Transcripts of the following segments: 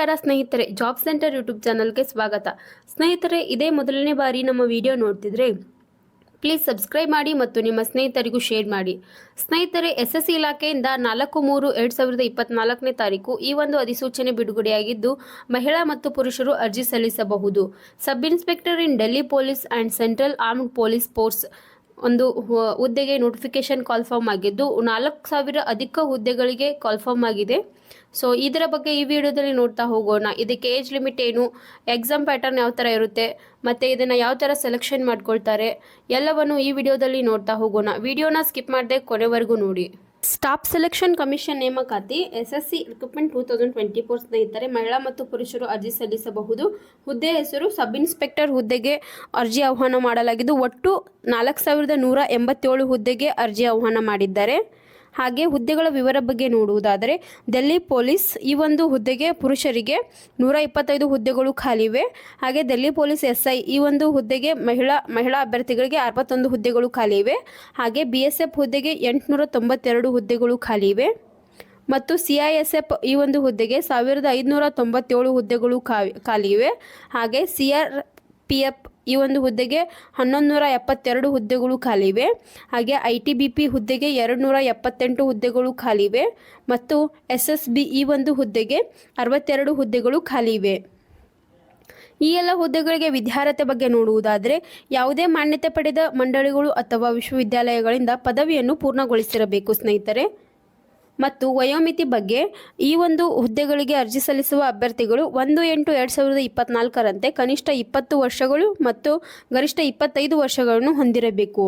ನಮಸ್ಕಾರ ಸ್ನೇಹಿತರೆ, job centre YouTube ಚಾನಲ್ಗೆ ಸ್ವಾಗತ. ಸ್ನೇಹಿತರೆ, ಇದೇ ಮೊದಲನೇ ಬಾರಿ ನಮ್ಮ ವಿಡಿಯೋ ನೋಡ್ತಿದ್ರೆ ಪ್ಲೀಸ್ ಸಬ್ಸ್ಕ್ರೈಬ್ ಮಾಡಿ ಮತ್ತು ನಿಮ್ಮ ಸ್ನೇಹಿತರಿಗೂ ಶೇರ್ ಮಾಡಿ. ಸ್ನೇಹಿತರೆ, SSC ಇಲಾಖೆಯಿಂದ 4/3/2024 ತಾರೀಕು ಈ ಒಂದು ಅಧಿಸೂಚನೆ ಬಿಡುಗಡೆಯಾಗಿದ್ದು, ಮಹಿಳಾ ಮತ್ತು ಪುರುಷರು ಅರ್ಜಿ ಸಲ್ಲಿಸಬಹುದು. Sub inspector in Delhi police and central armed police force ಒಂದು ಹುದ್ದೆಗೆ ನೋಟಿಫಿಕೇಶನ್ ಕಾಲ್ಫಾರ್ಮ್ ಆಗಿದ್ದು 4,000 ಅಧಿಕ ಹುದ್ದೆಗಳಿಗೆ ಕಾಲ್ಫಾರ್ಮ್ ಆಗಿದೆ. ಸೊ ಇದರ ಬಗ್ಗೆ ಈ ವಿಡಿಯೋದಲ್ಲಿ ನೋಡ್ತಾ ಹೋಗೋಣ. ಇದಕ್ಕೆ ಏಜ್ ಲಿಮಿಟ್ ಏನು, ಎಕ್ಸಾಮ್ ಪ್ಯಾಟರ್ನ್ ಯಾವ ಥರ ಇರುತ್ತೆ ಮತ್ತು ಇದನ್ನು ಯಾವ ಥರ ಸೆಲೆಕ್ಷನ್ ಮಾಡ್ಕೊಳ್ತಾರೆ ಎಲ್ಲವನ್ನು ಈ ವಿಡಿಯೋದಲ್ಲಿ ನೋಡ್ತಾ ಹೋಗೋಣ. ವಿಡಿಯೋನ ಸ್ಕಿಪ್ ಮಾಡದೆ ಕೊನೆವರೆಗೂ ನೋಡಿ. ಸ್ಟಾಫ್ ಸೆಲೆಕ್ಷನ್ ಕಮಿಷನ್ ನೇಮಕಾತಿ SSC ರಿಕ್ರೂಟ್ಮೆಂಟ್ 2024 ಸ್ನೇಹಿತರೆ, ಮಹಿಳಾ ಮತ್ತು ಪುರುಷರು ಅರ್ಜಿ ಸಲ್ಲಿಸಬಹುದು. ಹುದ್ದೆ ಹೆಸರು ಸಬ್ ಇನ್ಸ್ಪೆಕ್ಟರ್ ಹುದ್ದೆಗೆ ಅರ್ಜಿ ಆಹ್ವಾನ ಮಾಡಲಾಗಿದ್ದು, ಒಟ್ಟು 4,187 ಹುದ್ದೆಗೆ ಅರ್ಜಿ ಆಹ್ವಾನ ಮಾಡಿದ್ದಾರೆ. ಹಾಗೆ ಹುದ್ದೆಗಳ ವಿವರ ಬಗ್ಗೆ ನೋಡುವುದಾದರೆ, ಡೆಲ್ಲಿ ಪೊಲೀಸ್ ಈ ಒಂದು ಹುದ್ದೆಗೆ ಪುರುಷರಿಗೆ 125 ಹುದ್ದೆಗಳು ಖಾಲಿವೆ. ಹಾಗೆ ಡೆಲ್ಲಿ ಪೊಲೀಸ್ SI ಈ ಒಂದು ಹುದ್ದೆಗೆ ಮಹಿಳಾ ಅಭ್ಯರ್ಥಿಗಳಿಗೆ 61 ಹುದ್ದೆಗಳು ಖಾಲಿವೆ. ಹಾಗೆ BSF ಹುದ್ದೆಗೆ 892 ಹುದ್ದೆಗಳು ಖಾಲಿವೆ. ಮತ್ತು CISF ಈ ಒಂದು ಹುದ್ದೆಗೆ 1,597 ಹುದ್ದೆಗಳು ಖಾಲಿವೆ. ಹಾಗೆ CRPF ಈ ಒಂದು ಹುದ್ದೆಗೆ 1,172 ಹುದ್ದೆಗಳು ಖಾಲಿವೆ. ಹಾಗೆ ITBP ಹುದ್ದೆಗೆ 278 ಹುದ್ದೆಗಳು ಖಾಲಿವೆ. ಮತ್ತು SSB ಈ ಒಂದು ಹುದ್ದೆಗೆ 62 ಹುದ್ದೆಗಳು ಖಾಲಿವೆ. ಈ ಎಲ್ಲ ಹುದ್ದೆಗಳಿಗೆ ವಿದ್ಯಾರ್ಹತೆ ಬಗ್ಗೆ ನೋಡುವುದಾದರೆ, ಯಾವುದೇ ಮಾನ್ಯತೆ ಪಡೆದ ಮಂಡಳಿಗಳು ಅಥವಾ ವಿಶ್ವವಿದ್ಯಾಲಯಗಳಿಂದ ಪದವಿಯನ್ನು ಪೂರ್ಣಗೊಳಿಸಿರಬೇಕು ಸ್ನೇಹಿತರೆ. ಮತ್ತು ವಯೋಮಿತಿ ಬಗ್ಗೆ, ಈ ಒಂದು ಹುದ್ದೆಗಳಿಗೆ ಅರ್ಜಿ ಸಲ್ಲಿಸುವ ಅಭ್ಯರ್ಥಿಗಳು 1/8/2024 ಕನಿಷ್ಠ 20 ವರ್ಷಗಳು ಮತ್ತು ಗರಿಷ್ಠ 25 ವರ್ಷಗಳನ್ನು ಹೊಂದಿರಬೇಕು.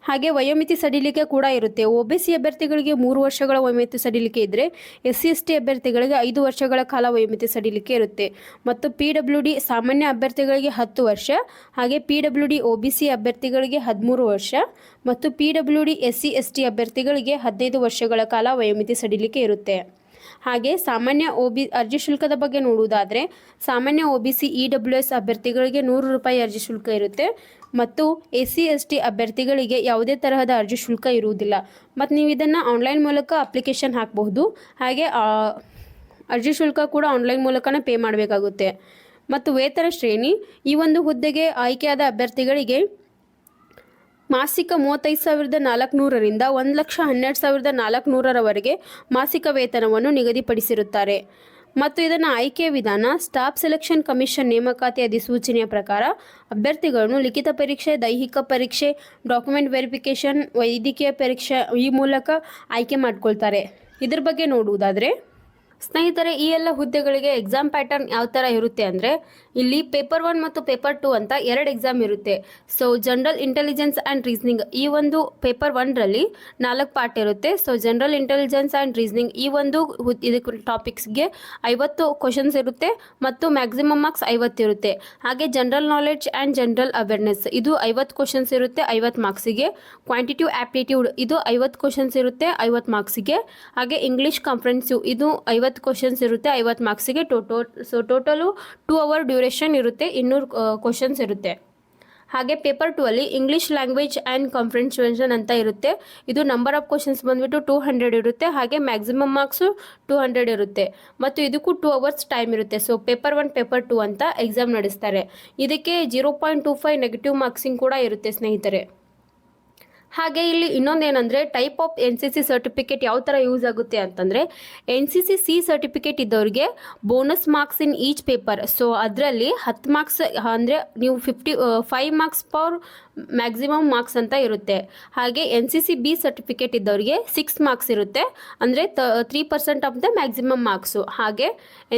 ಹಾಗೆ ವಯೋಮಿತಿ ಸಡಿಲಿಕೆ ಕೂಡ ಇರುತ್ತೆ. OBC ಅಭ್ಯರ್ಥಿಗಳಿಗೆ 3 ವರ್ಷಗಳ ವಯೋಮಿತಿ ಸಡಿಲಿಕೆ ಇದ್ದರೆ, SC/ST ಅಭ್ಯರ್ಥಿಗಳಿಗೆ 5 ವರ್ಷಗಳ ಕಾಲ ವಯೋಮಿತಿ ಸಡಿಲಿಕೆ ಇರುತ್ತೆ. ಮತ್ತು PWD ಸಾಮಾನ್ಯ ಅಭ್ಯರ್ಥಿಗಳಿಗೆ 10 ವರ್ಷ, ಹಾಗೆ PWD OBC ಅಭ್ಯರ್ಥಿಗಳಿಗೆ 13 ವರ್ಷ ಮತ್ತು PWD SC/ST ಅಭ್ಯರ್ಥಿಗಳಿಗೆ 15 ವರ್ಷಗಳ ಕಾಲ ವಯೋಮಿತಿ ಸಡಿಲಿಕೆ ಇರುತ್ತೆ. ಹಾಗೆ ಸಾಮಾನ್ಯ ಅರ್ಜಿ ಶುಲ್ಕದ ಬಗ್ಗೆ ನೋಡುವುದಾದರೆ, ಸಾಮಾನ್ಯ OBC EWS ಅಭ್ಯರ್ಥಿಗಳಿಗೆ 100 ರೂಪಾಯಿ ಅರ್ಜಿ ಶುಲ್ಕ ಇರುತ್ತೆ. ಮತ್ತು SC/ST ಅಭ್ಯರ್ಥಿಗಳಿಗೆ ಯಾವುದೇ ತರಹದ ಅರ್ಜಿ ಶುಲ್ಕ ಇರುವುದಿಲ್ಲ. ಮತ್ತು ನೀವು ಇದನ್ನು ಆನ್ಲೈನ್ ಮೂಲಕ ಅಪ್ಲಿಕೇಶನ್ ಹಾಕಬಹುದು. ಹಾಗೆ ಅರ್ಜಿ ಶುಲ್ಕ ಕೂಡ ಆನ್ಲೈನ್ ಮೂಲಕನೇ ಪೇ ಮಾಡಬೇಕಾಗುತ್ತೆ. ಮತ್ತು ವೇತನ ಶ್ರೇಣಿ, ಈ ಒಂದು ಹುದ್ದೆಗೆ ಆಯ್ಕೆಯಾದ ಅಭ್ಯರ್ಥಿಗಳಿಗೆ ಮಾಸಿಕ 35,400ರಿಂದ 1,12,400ರವರೆಗೆ ಮಾಸಿಕ ವೇತನವನ್ನು ನಿಗದಿಪಡಿಸಿರುತ್ತಾರೆ. ಮತ್ತು ಇದನ್ನು ಆಯ್ಕೆಯ ವಿಧಾನ, ಸ್ಟಾಫ್ ಸೆಲೆಕ್ಷನ್ ಕಮಿಷನ್ ನೇಮಕಾತಿ ಅಧಿಸೂಚನೆಯ ಪ್ರಕಾರ ಅಭ್ಯರ್ಥಿಗಳನ್ನು ಲಿಖಿತ ಪರೀಕ್ಷೆ, ದೈಹಿಕ ಪರೀಕ್ಷೆ, ಡಾಕ್ಯುಮೆಂಟ್ ವೆರಿಫಿಕೇಷನ್, ವೈದ್ಯಕೀಯ ಪರೀಕ್ಷೆ ಈ ಮೂಲಕ ಆಯ್ಕೆ ಮಾಡ್ಕೊಳ್ತಾರೆ. ಇದ್ರ ಬಗ್ಗೆ ನೋಡುವುದಾದರೆ ಸ್ನೇಹಿತರೆ, ಈ ಎಲ್ಲ ಹುದ್ದೆಗಳಿಗೆ ಎಕ್ಸಾಮ್ ಪ್ಯಾಟರ್ನ್ ಯಾವ ಥರ ಇರುತ್ತೆ ಅಂದರೆ, ಇಲ್ಲಿ ಪೇಪರ್ 1 ಮತ್ತು ಪೇಪರ್ 2 ಅಂತ 2 ಎಕ್ಸಾಮ್ ಇರುತ್ತೆ. So general intelligence and reasoning ಈ ಒಂದು ಪೇಪರ್ 1ರಲ್ಲಿ 4 ಪಾರ್ಟ್ ಇರುತ್ತೆ. So general intelligence and reasoning ಈ ಒಂದು ಇದಕ್ಕೆ ಟಾಪಿಕ್ಸ್ಗೆ 50 ಕ್ವಶನ್ಸ್ ಇರುತ್ತೆ ಮತ್ತು ಮ್ಯಾಕ್ಸಿಮಮ್ ಮಾರ್ಕ್ಸ್ 50 ಇರುತ್ತೆ. ಹಾಗೆ general knowledge and general awareness ಇದು 50 ಕ್ವಶನ್ಸ್ ಇರುತ್ತೆ 50 ಮಾರ್ಕ್ಸಿಗೆ. ಕ್ವಾಂಟಿಟಿವ್ ಆಪ್ಟಿಟ್ಯೂಡ್ ಇದು 50 ಕ್ವಶನ್ಸ್ ಇರುತ್ತೆ 50 ಮಾರ್ಕ್ಸಿಗೆ. ಹಾಗೆ ಇಂಗ್ಲೀಷ್ ಕಾಂಪ್ರೆನ್ಸಿವ್ ಇದು 50 ಕ್ವಶನ್ಸ್ ಇರುತ್ತೆ 50 ಮಾರ್ಕ್ಸಿಗೆ. ಟೋಟಲು 2 ಅವರ್ ಡ್ಯೂರೇಷನ್ ಇರುತ್ತೆ, 200 ಕ್ವಶನ್ಸ್ ಇರುತ್ತೆ. ಹಾಗೆ ಪೇಪರ್ 2 ಅಲ್ಲಿ ಇಂಗ್ಲೀಷ್ ಲ್ಯಾಂಗ್ವೇಜ್ ಆ್ಯಂಡ್ ಕಾಂಪ್ರಿಹೆನ್ಷನ್ ಅಂತ ಇರುತ್ತೆ. ಇದು ನಂಬರ್ ಆಫ್ ಕ್ವಶನ್ಸ್ ಬಂದುಬಿಟ್ಟು 200 ಇರುತ್ತೆ. ಹಾಗೆ ಮ್ಯಾಕ್ಸಿಮಮ್ ಮಾರ್ಕ್ಸು 200 ಇರುತ್ತೆ ಮತ್ತು ಇದಕ್ಕೂ 2 ಅವರ್ಸ್ ಟೈಮ್ ಇರುತ್ತೆ. ಸೊ ಪೇಪರ್ 1 ಪೇಪರ್ 2 ಅಂತ ಎಕ್ಸಾಮ್ ನಡೆಸ್ತಾರೆ. ಇದಕ್ಕೆ 0.25 ನೆಗೆಟಿವ್ ಮಾರ್ಕ್ಸಿಂಗ್ ಕೂಡ ಇರುತ್ತೆ ಸ್ನೇಹಿತರೆ. ಹಾಗೆ ಇಲ್ಲಿ ಇನ್ನೊಂದೇನೆಂದರೆ, ಟೈಪ್ ಆಫ್ NCC ಸರ್ಟಿಫಿಕೇಟ್ ಯಾವ ಥರ ಯೂಸ್ ಆಗುತ್ತೆ ಅಂತಂದರೆ, NCC C ಸರ್ಟಿಫಿಕೇಟ್ ಇದ್ದವ್ರಿಗೆ bonus marks in each paper. So ಅದರಲ್ಲಿ 10 ಮಾರ್ಕ್ಸ್ ಅಂದರೆ ನೀವು 5 ಮಾರ್ಕ್ಸ್ ಪರ್ ಮ್ಯಾಕ್ಸಿಮಮ್ ಮಾರ್ಕ್ಸ್ ಅಂತ ಇರುತ್ತೆ. ಹಾಗೆ NCC B ಸರ್ಟಿಫಿಕೇಟ್ ಇದ್ದವ್ರಿಗೆ 6 ಮಾರ್ಕ್ಸ್ ಇರುತ್ತೆ, ಅಂದರೆ 3% ಆಫ್ ದ ಮ್ಯಾಕ್ಸಿಮಮ್ ಮಾರ್ಕ್ಸು. ಹಾಗೆ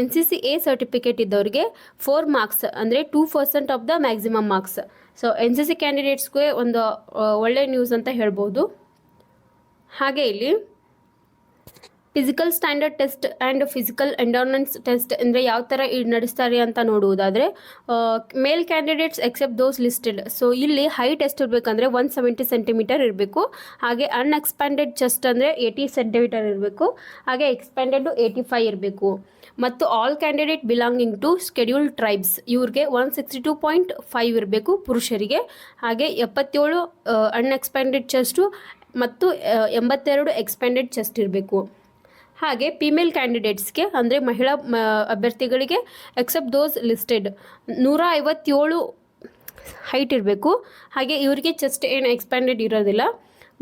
NCC A ಸರ್ಟಿಫಿಕೇಟ್ ಇದ್ದವ್ರಿಗೆ 4 ಮಾರ್ಕ್ಸ್ ಅಂದರೆ 2% of the maximum marks. So NCC ಕ್ಯಾಂಡಿಡೇಟ್ಸ್ಗೆ ಒಂದು ಒಳ್ಳೆ ನ್ಯೂಸ್ ಅಂತ ಹೇಳ್ಬೋದು. ಹಾಗೆ ಇಲ್ಲಿ physical standard test and physical endurance test ಅಂದರೆ ಯಾವ ಥರ ನಡೆಸ್ತಾರೆ ಅಂತ ನೋಡುವುದಾದರೆ, male candidates except those listed. So ಇಲ್ಲಿ ಹೈಟ್ ಎಷ್ಟು ಇರಬೇಕಂದ್ರೆ 170 ಸೆಂಟಿಮೀಟರ್ ಇರಬೇಕು. ಹಾಗೆ ಅನ್ಎಕ್ಸ್ಪ್ಯಾಂಡೆಡ್ ಚೆಸ್ಟ್ ಅಂದರೆ 80 ಸೆಂಟಿಮೀಟರ್ ಇರಬೇಕು. ಹಾಗೆ ಎಕ್ಸ್ಪ್ಯಾಂಡೆಡ್ 85 ಇರಬೇಕು. ಮತ್ತು all candidate belonging to scheduled tribes ಇವ್ರಿಗೆ 162.5 ಇರಬೇಕು ಪುರುಷರಿಗೆ. ಹಾಗೆ 77 ಅನ್ಎಕ್ಸ್ಪ್ಯಾಂಡೆಡ್ ಚೆಸ್ಟು ಮತ್ತು 82 ಎಕ್ಸ್ಪ್ಯಾಂಡೆಡ್ ಚೆಸ್ಟ್ ಇರಬೇಕು. ಹಾಗೆ ಫಿಮೇಲ್ ಕ್ಯಾಂಡಿಡೇಟ್ಸ್ಗೆ ಅಂದರೆ ಮಹಿಳಾ ಅಭ್ಯರ್ಥಿಗಳಿಗೆ ಎಕ್ಸೆಪ್ಟ್ ದೋಸ್ ಲಿಸ್ಟೆಡ್ 157 ಹೈಟ್ ಇರಬೇಕು. ಹಾಗೆ ಇವರಿಗೆ ಚೆಸ್ಟ್ ಏನು ಎಕ್ಸ್ಪ್ಯಾಂಡೆಡ್ ಇರೋದಿಲ್ಲ.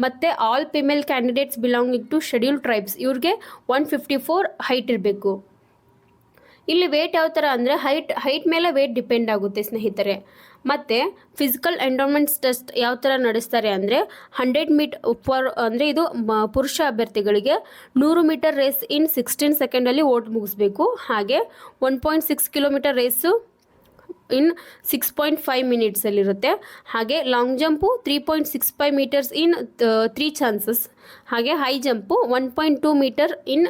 ಮತ್ತು all female candidates belonging to schedule tribes ಇವ್ರಿಗೆ 154 ಹೈಟ್ ಇರಬೇಕು. ಇಲ್ಲಿ ವೇಟ್ ಯಾವ ಥರ ಅಂದರೆ ಹೈಟ್ ಮೇಲೆ ವೇಟ್ ಡಿಪೆಂಡ್ ಆಗುತ್ತೆ ಸ್ನೇಹಿತರೆ. ಮತ್ತು ಫಿಸಿಕಲ್ ಎಂಡೋಮೆಂಟ್ಸ್ ಟೆಸ್ಟ್ ಯಾವ ಥರ ನಡೆಸ್ತಾರೆ ಅಂದರೆ 100 ಮೀಟರ್ ಅಂದರೆ ಇದು ಪುರುಷ ಅಭ್ಯರ್ಥಿಗಳಿಗೆ 100 ಮೀಟರ್ ರೇಸ್ ಇನ್ 16 ಸೆಕೆಂಡಲ್ಲಿ ಓಟ್ ಮುಗಿಸ್ಬೇಕು. ಹಾಗೆ 1.6 ಕಿಲೋಮೀಟರ್ ರೇಸು ಇನ್ 6.5 ಮಿನಿಟ್ಸಲ್ಲಿರುತ್ತೆ. ಹಾಗೆ ಲಾಂಗ್ ಜಂಪು 3.65 ಮೀಟರ್ಸ್ ಇನ್ 3 ಚಾನ್ಸಸ್. ಹಾಗೆ ಹೈ ಜಂಪು 1.2 ಮೀಟರ್ ಇನ್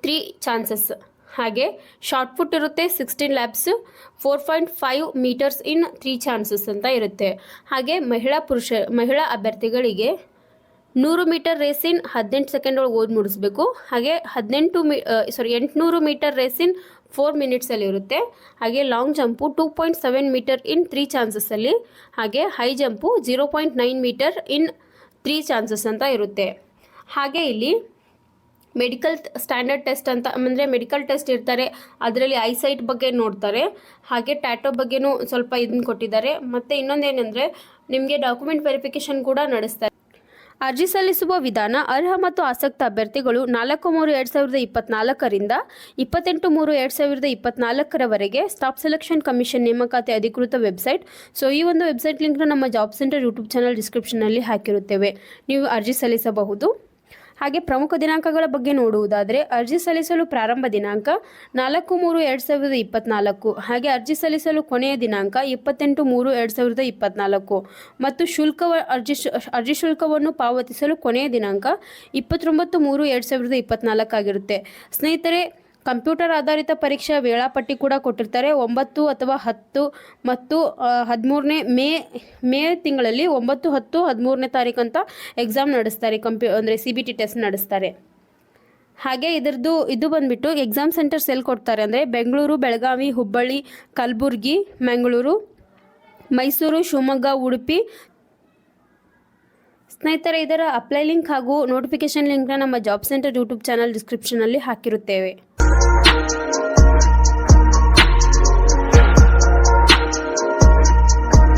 3 ಚಾನ್ಸಸ್. ಹಾಗೆ ಶಾರ್ಟ್ ಫುಟ್ ಇರುತ್ತೆ 16 ಲ್ಯಾಬ್ಸ್ 4.5 ಮೀಟರ್ಸ್ ಇನ್ 3 ಚಾನ್ಸಸ್ ಅಂತ ಇರುತ್ತೆ. ಹಾಗೆ ಮಹಿಳಾ ಅಭ್ಯರ್ಥಿಗಳಿಗೆ 100 ಮೀಟರ್ ರೇಸ್ ಇನ್ 18 ಸೆಕೆಂಡ್ ಒಳಗೆ ಓದಿ ಮುಡಿಸ್ಬೇಕು. ಹಾಗೆ 800 ಮೀಟರ್ ರೇಸ್ ಇನ್ 4 ಮಿನಿಟ್ಸಲ್ಲಿ ಇರುತ್ತೆ. ಹಾಗೆ ಲಾಂಗ್ ಜಂಪು 2.7 ಮೀಟರ್ ಇನ್ 3 ಚಾನ್ಸಸ್ಸಲ್ಲಿ. ಹಾಗೆ ಹೈ ಜಂಪು 0.9 ಮೀಟರ್ ಇನ್ 3 ಚಾನ್ಸಸ್ ಅಂತ ಇರುತ್ತೆ. ಹಾಗೆ ಇಲ್ಲಿ ಮೆಡಿಕಲ್ ಸ್ಟ್ಯಾಂಡರ್ಡ್ ಟೆಸ್ಟ್ ಅಂತ ಅಂದರೆ ಮೆಡಿಕಲ್ ಟೆಸ್ಟ್ ಇರ್ತಾರೆ, ಅದರಲ್ಲಿ ಐಸೈಟ್ ಬಗ್ಗೆ ನೋಡ್ತಾರೆ. ಹಾಗೆ ಟ್ಯಾಟೋ ಬಗ್ಗೆನೂ ಸ್ವಲ್ಪ ಇದನ್ನು ಕೊಟ್ಟಿದ್ದಾರೆ. ಮತ್ತು ಇನ್ನೊಂದೇನೆಂದರೆ ನಿಮಗೆ ಡಾಕ್ಯುಮೆಂಟ್ ವೆರಿಫಿಕೇಷನ್ ಕೂಡ ನಡೆಸ್ತಾರೆ. ಅರ್ಜಿ ಸಲ್ಲಿಸುವ ವಿಧಾನ: ಅರ್ಹ ಮತ್ತು ಆಸಕ್ತ ಅಭ್ಯರ್ಥಿಗಳು 4/3/2024ರಿಂದ 28/3/2024ರವರೆಗೆ ಸ್ಟಾಫ್ ಸೆಲೆಕ್ಷನ್ ಕಮಿಷನ್ ನೇಮಕಾತಿ ಅಧಿಕೃತ ವೆಬ್ಸೈಟ್. ಸೊ ಈ ಒಂದು ವೆಬ್ಸೈಟ್ ಲಿಂಕ್ನ ನಮ್ಮ ಜಾಬ್ ಸೆಂಟರ್ ಯೂಟ್ಯೂಬ್ ಚಾನಲ್ ಡಿಸ್ಕ್ರಿಪ್ಷನಲ್ಲಿ ಹಾಕಿರುತ್ತೇವೆ, ನೀವು ಅರ್ಜಿ ಸಲ್ಲಿಸಬಹುದು. ಹಾಗೆ ಪ್ರಮುಖ ದಿನಾಂಕಗಳ ಬಗ್ಗೆ ನೋಡುವುದಾದರೆ ಅರ್ಜಿ ಸಲ್ಲಿಸಲು ಪ್ರಾರಂಭ ದಿನಾಂಕ 4/3/2024. ಹಾಗೆ ಅರ್ಜಿ ಸಲ್ಲಿಸಲು ಕೊನೆಯ ದಿನಾಂಕ 28/3/2024 ಮತ್ತು ಅರ್ಜಿ ಶುಲ್ಕವನ್ನು ಪಾವತಿಸಲು ಕೊನೆಯ ದಿನಾಂಕ 29/3/2024 ಆಗಿರುತ್ತೆ. ಸ್ನೇಹಿತರೆ, ಕಂಪ್ಯೂಟರ್ ಆಧಾರಿತ ಪರೀಕ್ಷಾ ವೇಳಾಪಟ್ಟಿ ಕೂಡ ಕೊಟ್ಟಿರ್ತಾರೆ. 9 ಅಥವಾ 10 ಮತ್ತು 13ನೇ ಮೇ ತಿಂಗಳಲ್ಲಿ 9, 10, 13ನೇ ತಾರೀಕಂತ ಎಕ್ಸಾಮ್ ನಡೆಸ್ತಾರೆ. ಅಂದರೆ CBT ಟೆಸ್ಟ್ ನಡೆಸ್ತಾರೆ. ಹಾಗೆ ಇದು ಬಂದುಬಿಟ್ಟು ಎಕ್ಸಾಮ್ ಸೆಂಟರ್ಸ್ ಎಲ್ಲಿ ಕೊಡ್ತಾರೆ ಅಂದರೆ ಬೆಂಗಳೂರು, ಬೆಳಗಾವಿ, ಹುಬ್ಬಳ್ಳಿ, ಕಲಬುರಗಿ, ಮಂಗಳೂರು, ಮೈಸೂರು, ಶಿವಮೊಗ್ಗ, ಉಡುಪಿ. ಸ್ನೇಹಿತರೆ, ಇದರ ಅಪ್ಲೈ ಲಿಂಕ್ ಹಾಗೂ ನೋಟಿಫಿಕೇಷನ್ ಲಿಂಕ್ನ ನಮ್ಮ ಜಾಬ್ ಸೆಂಟರ್ ಯೂಟ್ಯೂಬ್ ಚಾನಲ್ ಡಿಸ್ಕ್ರಿಪ್ಷನಲ್ಲಿ ಹಾಕಿರುತ್ತೇವೆ.